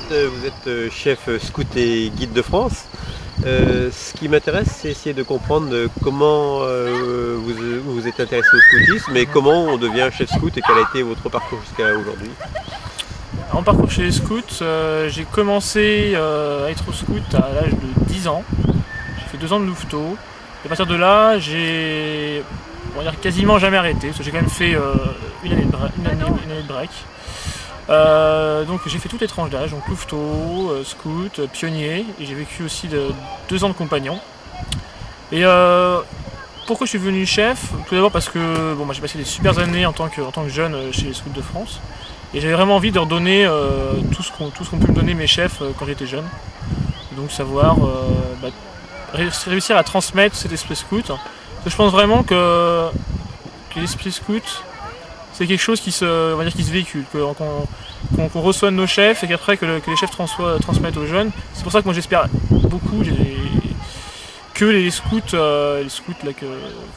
vous êtes chef scout et guide de France. Ce qui m'intéresse, c'est essayer de comprendre comment vous êtes intéressé au scoutisme et comment on devient chef scout et quel a été votre parcours jusqu'à aujourd'hui. Mon parcours chez les scouts, j'ai commencé à être scout à l'âge de 10 ans. J'ai fait 2 ans de louveteau. Et à partir de là, j'ai quasiment jamais arrêté, parce que j'ai quand même fait une année de break. Donc j'ai fait toutes les tranches d'âge, donc louveteau, scout, pionnier, et j'ai vécu aussi 2 ans de compagnon. Et pourquoi je suis devenu chef? Tout d'abord parce que bon, j'ai passé des super années en tant que jeune chez les scouts de France, et j'avais vraiment envie de leur donner tout ce qu'ont pu me donner mes chefs quand j'étais jeune. Donc savoir réussir à transmettre cet esprit scout. Parce que je pense vraiment que l'esprit scout, c'est quelque chose qui se véhicule, qu'on reçoit de nos chefs et qu'après que les chefs transmettent aux jeunes. C'est pour ça que moi j'espère beaucoup que les scouts là, que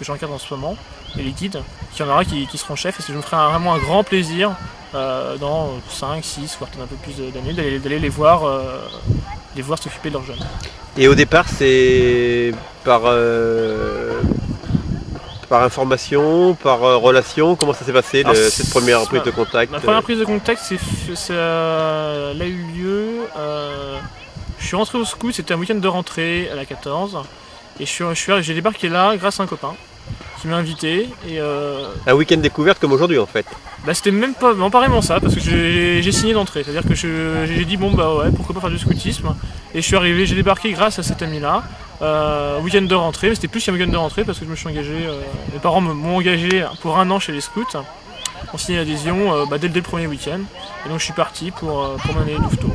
j'encadre en ce moment, et les guides, qu'il y en aura qui seront chefs, et je me ferai vraiment un grand plaisir dans 5, 6, voire peut-être un peu plus d'années, d'aller les voir s'occuper de leurs jeunes. Et au départ, c'est par information, par relation, comment ça s'est passé cette première prise de contact? Ma première prise de contact, elle a eu lieu. Je suis rentré au scout, c'était un week-end de rentrée à la 14, et j'ai débarqué là grâce à un copain qui m'a invité. Un week-end découverte comme aujourd'hui en fait. C'était même pas vraiment ça, parce que j'ai signé d'entrée, c'est-à-dire que j'ai dit bon bah ouais, pourquoi pas faire du scoutisme, et j'ai débarqué grâce à cet ami-là. Week-end de rentrée, mais c'était plus qu'un week-end de rentrée parce que je me suis engagé, mes parents m'ont engagé pour 1 an chez les scouts, ont signé l'adhésion dès le premier week-end, et donc je suis parti pour mener louveteau.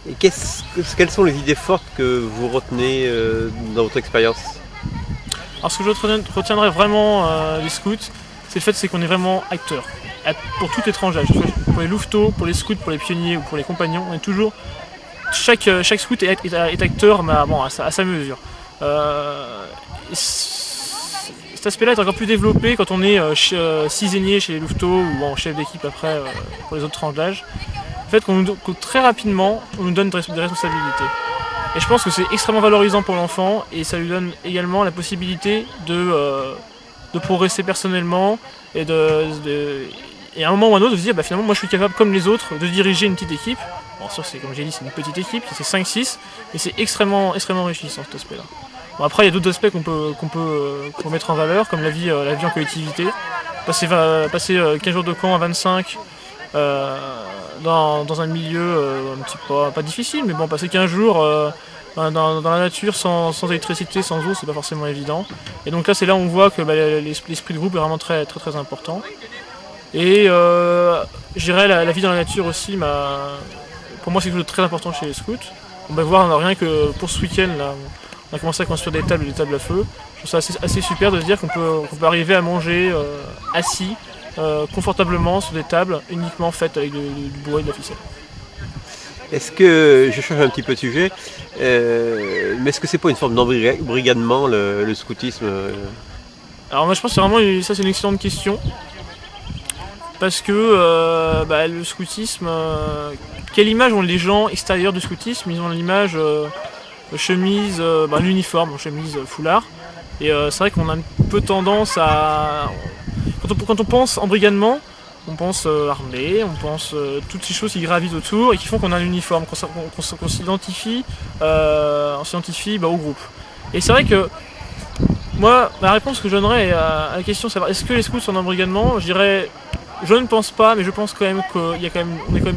Et quelles sont les idées fortes que vous retenez dans votre expérience? Alors ce que je retiendrai vraiment des scouts, c'est le fait qu'on est vraiment acteurs, pour toutes les tranches d'âge, pour les louveteaux, pour les scouts, pour les pionniers ou pour les compagnons, on est toujours... Chaque scout est acteur à sa mesure. Cet aspect-là est encore plus développé quand on est cisenier chez les louveteaux ou en chef d'équipe après pour les autres tranches d'âge. Le fait que très rapidement on nous donne des responsabilités. Et je pense que c'est extrêmement valorisant pour l'enfant, et ça lui donne également la possibilité de progresser personnellement et et à un moment ou à un autre de se dire finalement moi je suis capable comme les autres de diriger une petite équipe. Bon, sûr, comme j'ai dit, c'est une petite équipe, c'est 5-6, et c'est extrêmement enrichissant cet aspect-là. Bon, après, il y a d'autres aspects qu'on peut mettre en valeur, comme la vie en collectivité. Passer 15 jours de camp à 25 dans un milieu un petit peu pas difficile, mais bon, passer 15 jours dans la nature sans électricité, sans eau, c'est pas forcément évident. Et donc là, c'est là où on voit que l'esprit de groupe est vraiment très, très, très important. Et je dirais la vie dans la nature aussi, pour moi c'est quelque chose de très important chez les scouts. On va voir, rien que pour ce week-end, là, on a commencé à construire des tables à feu. Je trouve ça assez super de se dire qu'on peut arriver à manger assis, confortablement sur des tables uniquement faites avec du bois et de la ficelle. Est-ce que, je change un petit peu de sujet, mais est-ce que c'est pas une forme d'embrigadement le scoutisme? Alors moi je pense que c'est une excellente question. Parce que le scoutisme, quelle image ont les gens extérieurs du scoutisme? Ils ont l'image chemise, l'uniforme, chemise, foulard. Et c'est vrai qu'on a un peu tendance à... Quand on pense embrigadement, on pense armée, on pense toutes ces choses qui gravitent autour et qui font qu'on a un uniforme, qu'on s'identifie au groupe. Et c'est vrai que moi, la réponse que je donnerais à la question, c'est est-ce que les scouts sont en embrigadement? Je dirais... Je ne pense pas, mais je pense quand même qu'on est quand même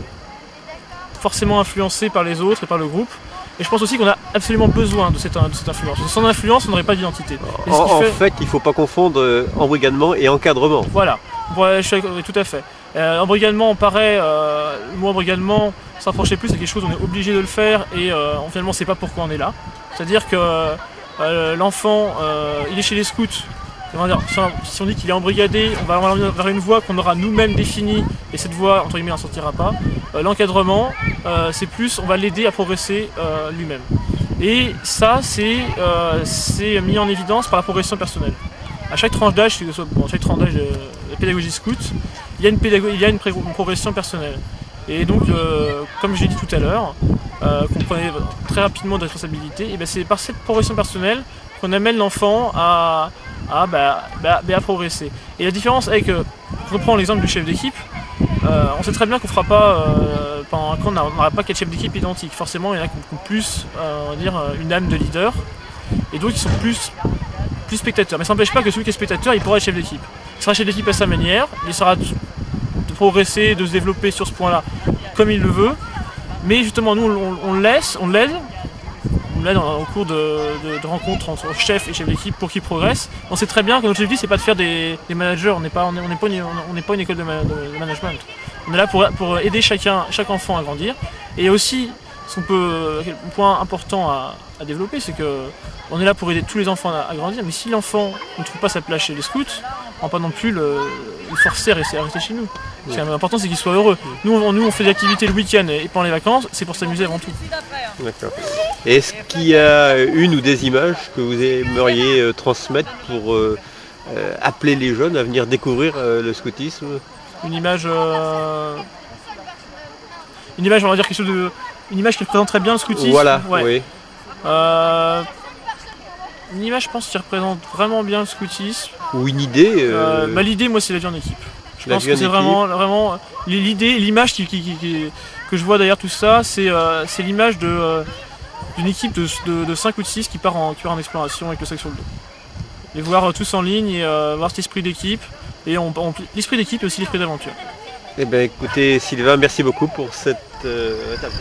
forcément influencé par les autres et par le groupe. Et je pense aussi qu'on a absolument besoin de cette influence. Sans influence, on n'aurait pas d'identité. En fait, il ne faut pas confondre embrigadement et encadrement. Voilà, tout à fait. Embrigadement, le mot embrigadement s'approchait plus à quelque chose où on est obligé de le faire et finalement on ne sait pas pourquoi on est là. C'est-à-dire que l'enfant, il est chez les scouts. Si on dit qu'il est embrigadé, on va vers une voie qu'on aura nous-mêmes définie, et cette voie, entre guillemets, n'en sortira pas. L'encadrement, c'est plus, on va l'aider à progresser lui-même. Et ça, c'est mis en évidence par la progression personnelle. À chaque tranche d'âge, de pédagogie scout, il y a une progression personnelle. Et donc, comme j'ai dit tout à l'heure, qu'on prenait très rapidement de responsabilités, et ben c'est par cette progression personnelle qu'on amène l'enfant à progresser. Et la différence avec, je reprends l'exemple du chef d'équipe, on sait très bien qu'on fera pas, pendant un camp, on n'aura pas 4 chefs d'équipe identiques. Forcément, il y en a qui ont plus, on va dire, une âme de leader, et d'autres qui sont plus spectateurs. Mais ça n'empêche pas que celui qui est spectateur, il pourra être chef d'équipe. Il sera chef d'équipe à sa manière, il essaiera de progresser, de se développer sur ce point-là comme il le veut. Mais justement, nous, on l'aide au cours de rencontres entre chef et chef d'équipe pour qu'il progresse. On sait très bien que notre objectif, c'est pas de faire des managers, on n'est pas une école de management. On est là pour aider chaque enfant à grandir. Et aussi, un point important à développer, c'est que on est là pour aider tous les enfants à grandir, mais si l'enfant ne trouve pas sa place chez les scouts, on ne va pas non plus le forcer à rester chez nous. Oui. L'important, c'est qu'il soit heureux. Nous, on fait des activités le week-end et pendant les vacances, c'est pour s'amuser avant tout. D'accord. Est-ce qu'il y a une ou des images que vous aimeriez transmettre pour appeler les jeunes à venir découvrir le scoutisme? Une image, on va dire quelque chose de... Une image qui représente très bien le scoutisme. Voilà, ouais. Oui. Une image, je pense, qui représente vraiment bien le scoutisme. Ou une idée L'idée, moi, c'est la vie en équipe. Je pense que c'est vraiment l'idée, l'image que je vois derrière tout ça, c'est l'image d'une équipe de 5 ou de 6 qui part en exploration avec le sac sur le dos. Les voir tous en ligne et voir cet esprit d'équipe. Et l'esprit d'équipe et aussi l'esprit d'aventure. Eh bien écoutez Sylvain, merci beaucoup pour cette interview.